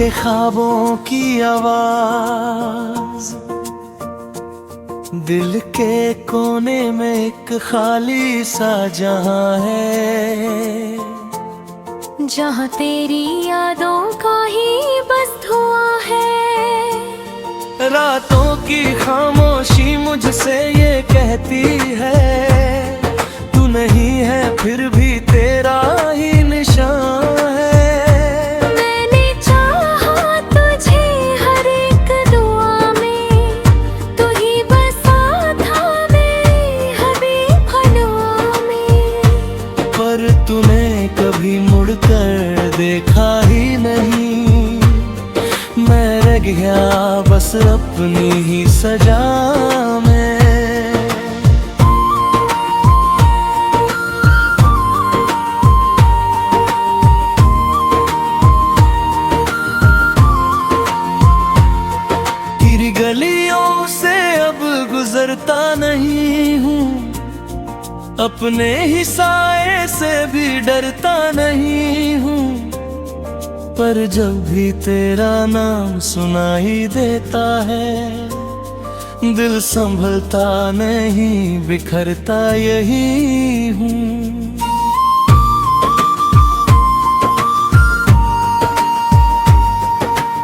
के ख्वाबों की आवाज, दिल के कोने में एक खाली सा जहां है, जहां तेरी यादों का ही बस धुआं है। रातों की खामोशी मुझसे ये कहती है, तू नहीं है फिर भी तेरा ही निशान है। मैंने चाहा तुझे हर एक दुआ में, तू ही बसा था मेरे हबीबुल्लाह में। पर तूने कभी मुड़कर देखा ही नहीं, मैं रह गया बस अपनी ही सजा में। तेरी गलियों से अब गुजरता नहीं हूँ, अपने ही साए से भी डरता नहीं हूँ। पर जब भी तेरा नाम सुनाई देता है, दिल संभलता नहीं, बिखरता यही हूँ।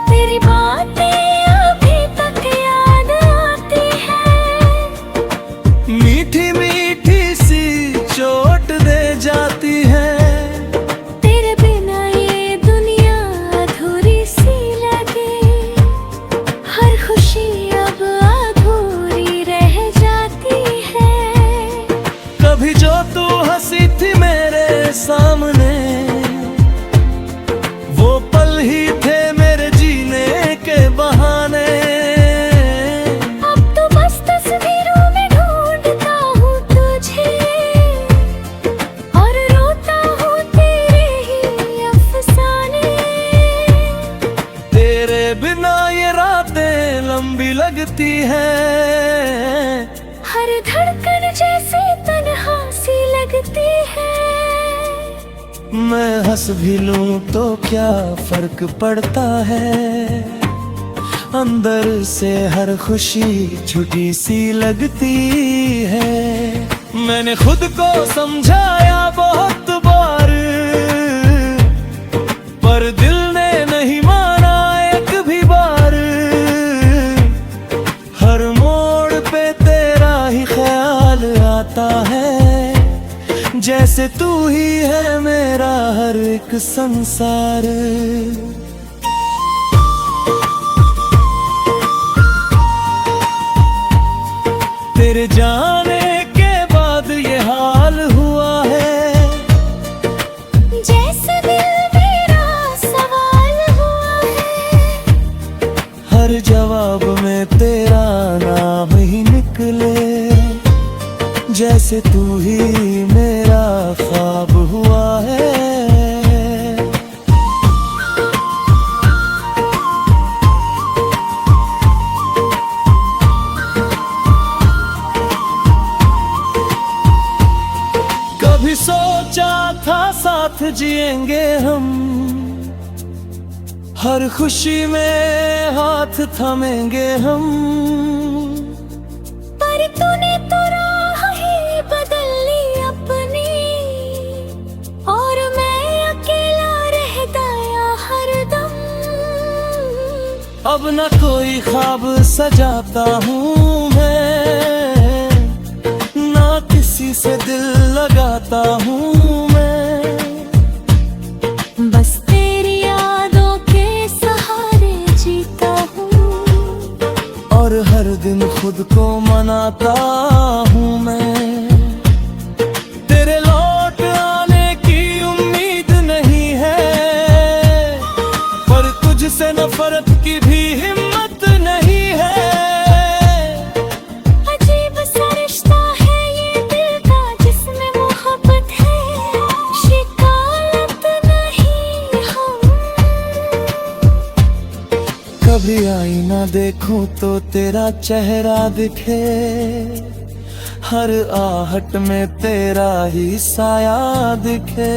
तेरी बातें अभी तक याद आती है, मीठी मीठी सी चोट दे जाती है। तेरे बिना ये दुनिया अधूरी सी लगे, हर खुशी अब अधूरी रह जाती है। कभी जो तू हंसी थी मेरे सामने, वो पल ही थे मेरे जीने के बहाने। अब तो बस तस्वीरों में ढूंढता हूँ तुझे, और रोता हूँ तेरे ही अफसाने। तेरे बिना ये रातें लंबी लगती हैं, हर धड़कन जैसे तन्हा सी लगती है। मैं हंस भी लूं तो क्या फर्क पड़ता है, अंदर से हर खुशी छुटी सी लगती है। मैंने खुद को समझाया बहुत बार, पर दिल ने नहीं माना एक भी बार। हर मोड़ पे तेरा ही ख्याल आता है, जैसे तू ही है मेरा हर एक संसार। तेरे जाने के बाद ये हाल हुआ है, जैसे दिल मेरा सवाल हुआ है। हर जवाब में तेरा नाम ही निकले, जैसे तू ही मेरा ख्वाब हुआ है। कभी सोचा था साथ जिएंगे हम, हर खुशी में हाथ थमेंगे हम। पर तूने तो राह ही बदल ली अपनी, और मैं अकेला रह गया हरदम। अब न कोई ख्वाब सजाता हूँ मैं, ना किसी से दिल लगाता हूँ मैं। बस तेरी यादों के सहारे जीता हूँ, और हर दिन खुद को मनाता हूँ मैं। तेरे लौट आने की उम्मीद नहीं है, पर तुझसे नफरत की भी हिम्मत नहीं है। अजीब सा रिश्ता है ये दिल का, जिसमें मोहब्बत है, शिकायत नहीं हम। कभी आईना देखूं तो तेरा चेहरा दिखे, हर आहट में तेरा ही साया दिखे।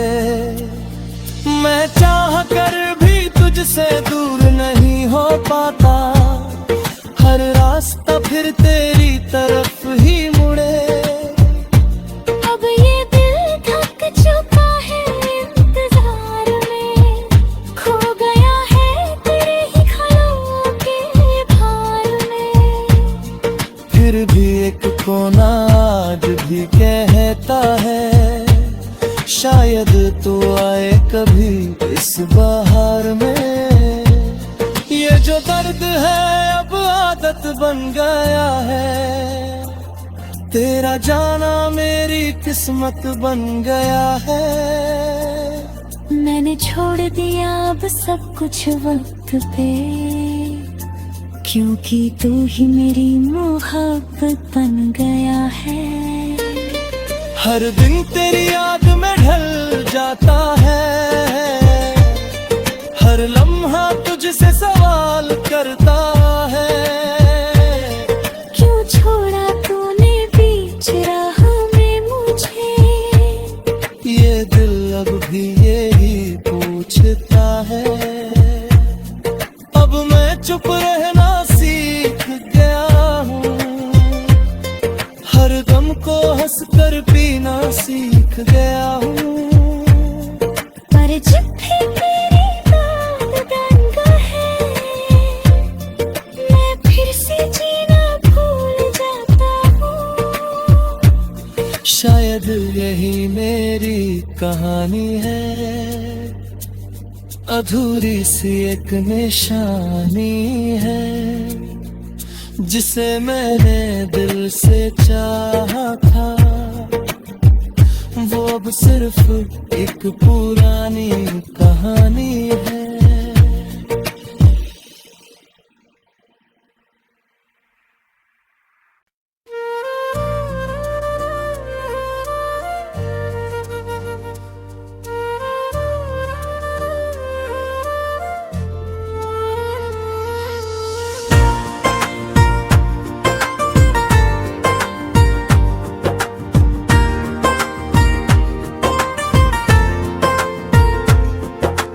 मैं चाह कर भी तुझसे दूर नहीं हो पाता, हर रास्ता फिर तेरी तरफ ही मुड़े। अब ये दिल थक चुका है इंतजार में, खो गया है तेरे ही ख्यालों के भार में। फिर भी एक कोना आज भी कहता है, शायद तू आए कभी इस बहार में। ये जो दर्द है अब आदत बन गया है, तेरा जाना मेरी किस्मत बन गया है। मैंने छोड़ दिया अब सब कुछ वक्त पे, क्योंकि तू ही मेरी मोहब्बत बन गया है। हर दिन तेरी याद में ढल जाता है, हर लम्हा तुझसे सवाल करता है। क्यों छोड़ा तूने बीच राह में मुझे, ये दिल अब भी यही पूछता है। अब मैं चुप रहना सीख गया हूँ, हर गम को हंस कर पीना सीख गया हूँ। पर जब भी तेरी याद रंग है, मैं फिर से जीना भूल जाता हूँ। शायद यही मेरी कहानी है, अधूरी सी एक निशानी है, जिसे मैंने दिल से चाहा था। वो अब सिर्फ एक पुरानी कहानी है।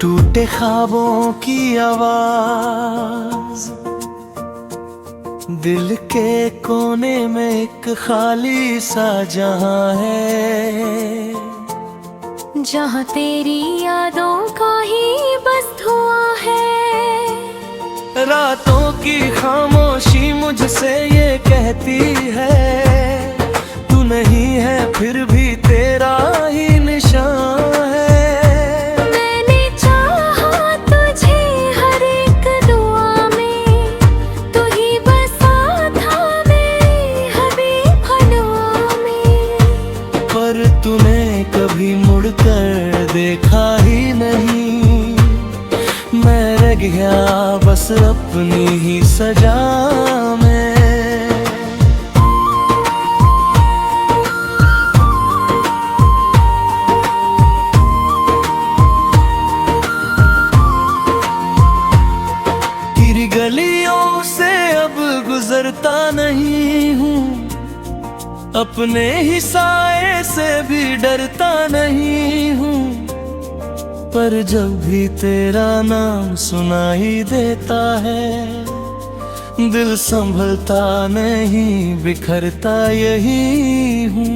टूटे ख्वाबों की आवाज, दिल के कोने में एक खाली सा जहां है, जहाँ तेरी यादों का ही बस धुआं है। रातों की खामोशी मुझसे ये कहती है, तू नहीं है फिर भी तेरा ही निशान है। तूने कभी मुड़कर देखा ही नहीं, मैं रह गया बस अपनी ही सजा में। तेरी गलियों से अब गुजरता नहीं हूँ, अपने ही साए से भी डरता नहीं हूँ। पर जब भी तेरा नाम सुनाई देता है, दिल संभलता नहीं बिखरता यही हूँ।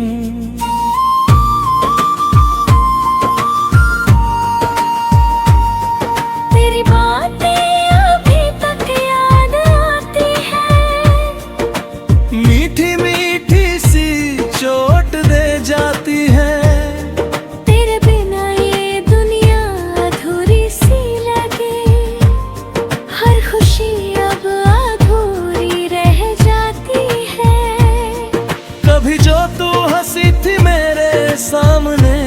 तेरी बातें अभी तक याद आती है, मीठी मीठी सी चोट दे जाती है। तेरे बिना ये दुनिया अधूरी सी लगे, हर खुशी अब अधूरी रह जाती है। कभी जो तू हंसी थी मेरे सामने,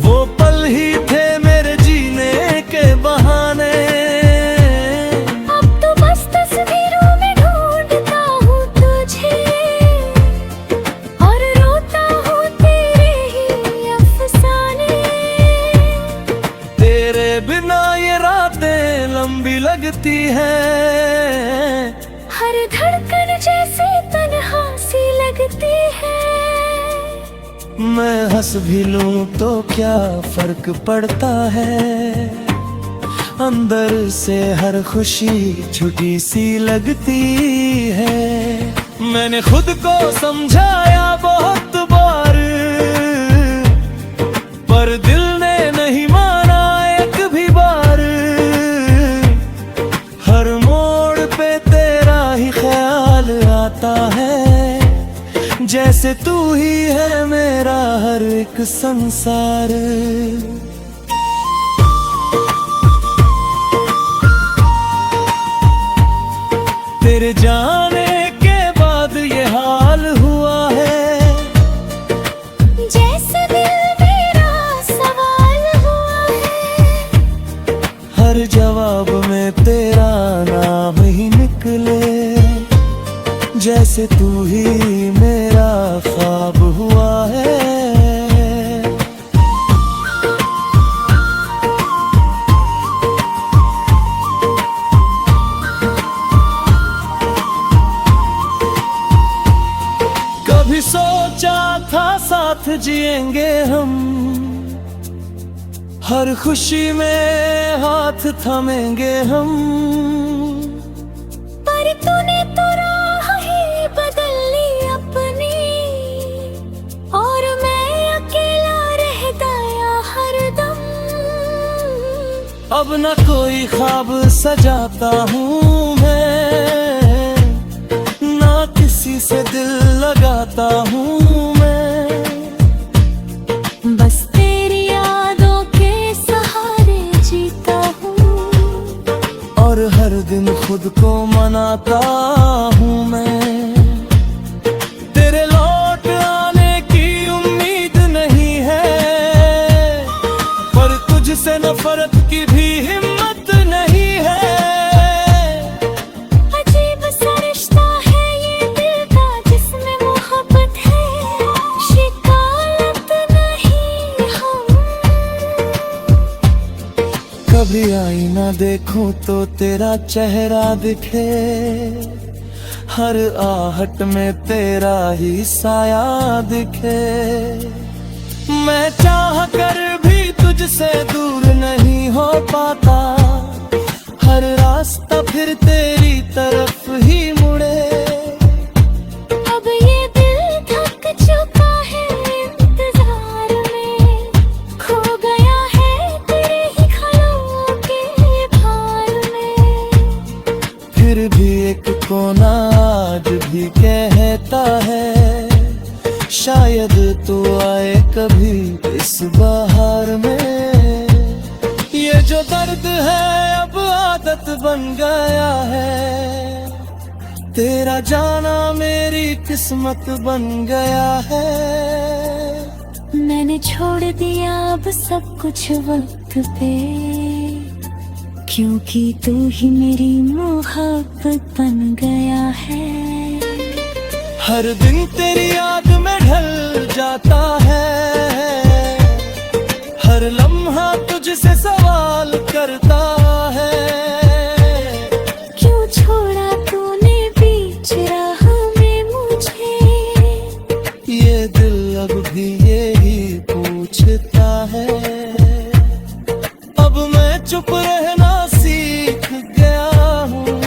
वो पल ही थे मेरे जीने के बहाने। अब तो बस तस्वीरों में ढूंढता हूँ तुझे, और रोता हूँ तेरे ही अफसाने। तेरे बिना ये रातें लंबी लगती हैं, हर धड़कन जैसे तन्हा सी लगती है। मैं हंस भी लूं तो क्या फर्क पड़ता है, अंदर से हर खुशी छुटी सी लगती है। मैंने खुद को समझाया बहुत बार, पर दिल ने नहीं माना एक भी बार। हर मोड़ पे तेरा ही ख्याल आता है, जैसे तू ही है मेरा हर एक संसार। तेरे जाने के बाद ये हाल हुआ है, जैसे दिल मेरा सवाल हुआ है। हर जवाब में तेरा नाम ही निकले, जैसे तू ही मेरा ख्वाब हुआ है। कभी सोचा था साथ जिएंगे हम, हर खुशी में हाथ थमेंगे हम। पर तूने तो राह ही बदल ली अपनी, और मैं अकेला रह गया हरदम। अब न कोई ख्वाब सजाता हूँ मैं, ना किसी से दिल लगाता हूँ मैं। बस तेरी यादों के सहारे जीता हूँ, और हर दिन खुद को मनाता हूँ मैं। तेरे लौट आने की उम्मीद नहीं है, पर तुझसे नफरत की भी हिम्मत नहीं है। अजीब सा रिश्ता है ये दिल का, जिसमें मोहब्बत है, शिकायत नहीं हम। कभी आईना देखूं तो तेरा चेहरा दिखे, हर आहट में तेरा ही साया दिखे। मैं चाह कर भी तुझसे दूर नहीं हो पाता, हर रास्ता फिर तेरी तरफ ही मुड़े। अब ये दिल थक चुका है इंतजार में, खो गया है तेरे ही ख्यालों के भार में। फिर भी एक कोना आज भी कहता है, शायद तू आए कभी इस बहार में। ये जो दर्द है अब आदत बन गया है, तेरा जाना मेरी किस्मत बन गया है। मैंने छोड़ दिया अब सब कुछ वक्त पे, क्योंकि तू ही मेरी मोहब्बत बन गया है। हर दिन तेरी याद में ढल जाता है, हर लम्हा तुझसे सवाल करता है। क्यों छोड़ा तूने बीच राह में मुझे, ये दिल अब भी यही पूछता है। अब मैं चुप रहना सीख गया हूँ,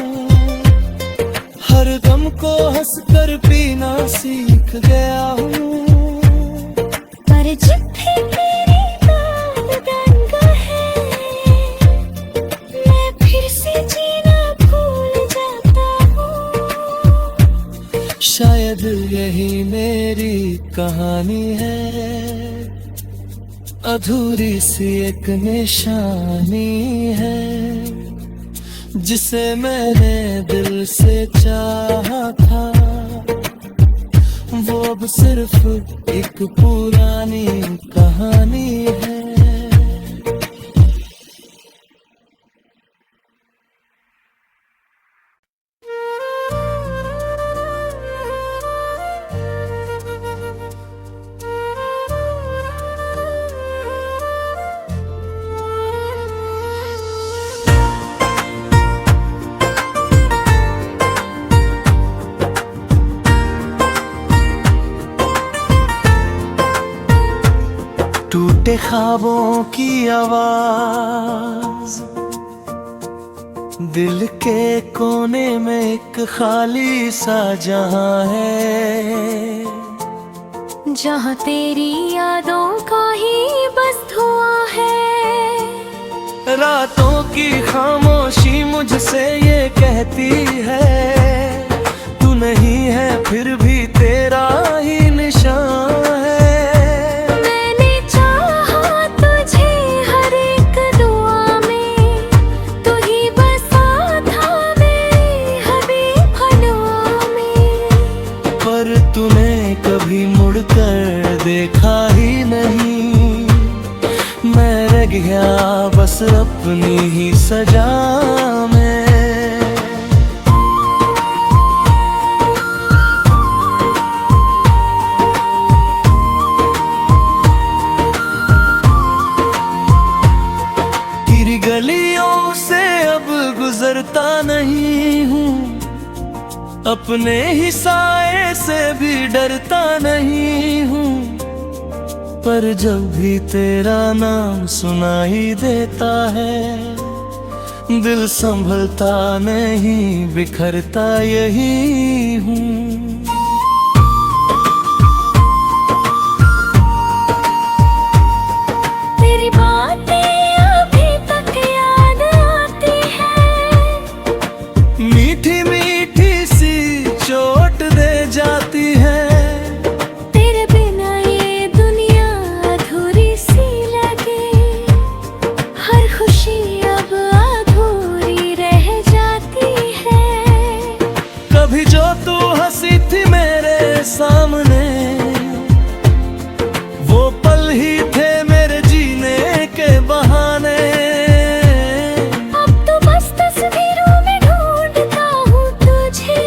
हर गम को हंसकर पीना सीख गया हूँ। पर जब भी तेरी बात रंग है, मैं फिर से जीना भूल जाता हूँ। शायद यही मेरी कहानी है, अधूरी सी एक निशानी है। जिसे मैंने दिल से चाहा था, वो अब सिर्फ एक पुरानी कहानी है। टूटे ख्वाबों की आवाज दिल के कोने में एक खाली सा जहां है, जहाँ तेरी यादों का ही बस धुआं है। रातों की खामोशी मुझसे ये कहती है, तू नहीं है फिर भी तेरा ही निशान है। मैंने चाहा तुझे हर एक दुआ में, तू ही बसा था मेरे हबीब हलवा में। पर तूने कभी मुड़कर देखा ही नहीं, मैं रह गया बस अपनी ही सजा में। तेरी गलियों से अब गुजरता नहीं हूँ, अपने ही साए से भी डरता नहीं हूँ। पर जब भी तेरा नाम सुनाई देता है, दिल संभलता नहीं, बिखरता यही हूँ। तेरी बातें अभी तक याद आती है, मीठी मीठी सी चोट दे जाती है। तेरे बिना ये दुनिया अधूरी सी लगे, हर खुशी अब अधूरी रह जाती है। कभी जो तू हंसी थी मेरे सामने, वो पल ही थे मेरे जीने के बहाने। अब तो बस तस्वीरों में ढूंढता हूँ तुझे,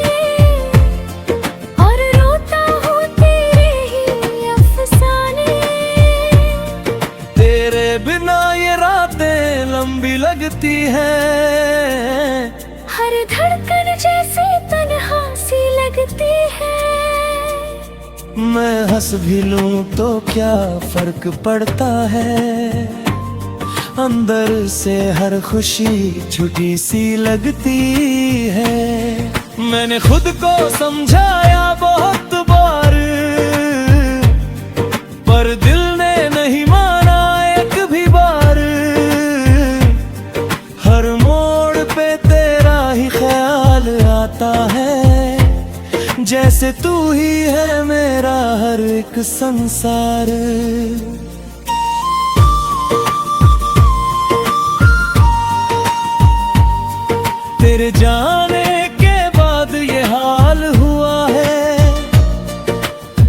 और रोता हूँ तेरे ही अफसाने। तेरे बिना ये रातें लंबी लगती हैं, हर धड़कन जैसे तन्हा सी लगती है। मैं हंस भी लूं तो क्या फर्क पड़ता है, अंदर से हर खुशी छुटी सी लगती है। मैंने खुद को समझाया बहुत बार, पर दिल ने नहीं माना एक भी बार। हर मोड़ पे तेरा ही ख्याल आता है, जैसे तू ही है मेरा हर एक संसार। तेरे जाने के बाद ये हाल हुआ है,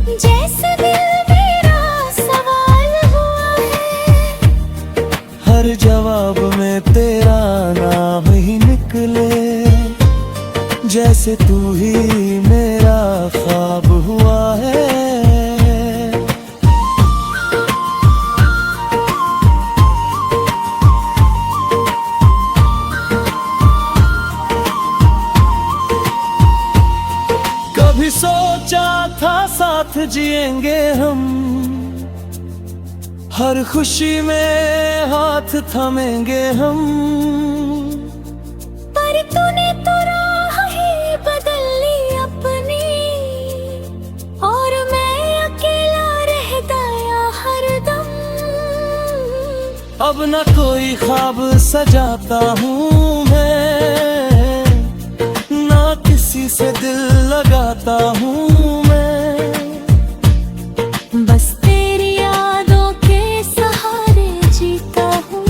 जैसे दिल मेरा सवाल हुआ है। हर जवाब में तेरा नाम ही निकले, जैसे तू ही मेरा ख्वाब हुआ है। कभी सोचा था साथ जिएंगे हम, हर खुशी में हाथ थमेंगे हम। पर तूने तो राह ही बदल ली अपनी, और मैं अकेला रह गया हरदम। अब न कोई ख्वाब सजाता हूँ मैं, ना किसी से दिल लगाता हूँ मैं। बस तेरी यादों के सहारे जीता हूँ,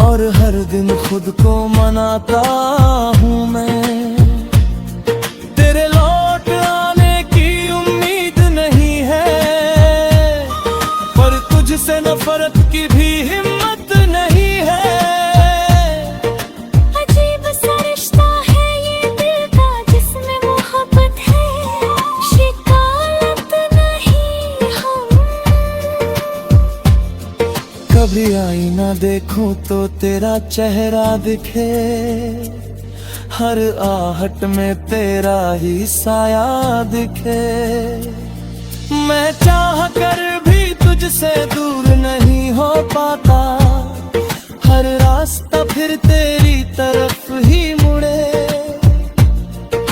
और हर दिन खुद को मनाता हूँ मैं। तेरे लौट आने की उम्मीद नहीं है, पर तुझसे नफरत की भी हिम्मत नहीं है। अजीब सा रिश्ता है ये दिल का जिसमें मोहब्बत है, शिकायत नहीं हम। कभी आईना देखूं तो तेरा चेहरा दिखे, हर आहट में तेरा ही साया दिखे। मैं चाह कर भी तुझसे दूर नहीं हो पाता, हर रास्ता फिर तेरी तरफ ही मुड़े।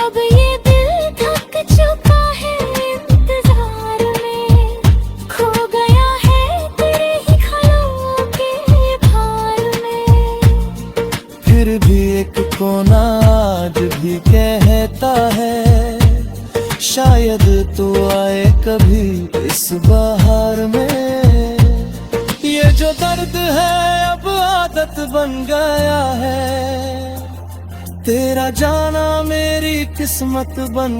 अब ये दिल थक चुका है इंतजार में, खो गया है तेरे ही ख्यालों के भार में। फिर भी एक कोना आज भी कहता है, शायद तू आए कभी इस बहार में। ये जो दर्द है अब आदत बन गया है, तेरा जाना मेरी किस्मत बन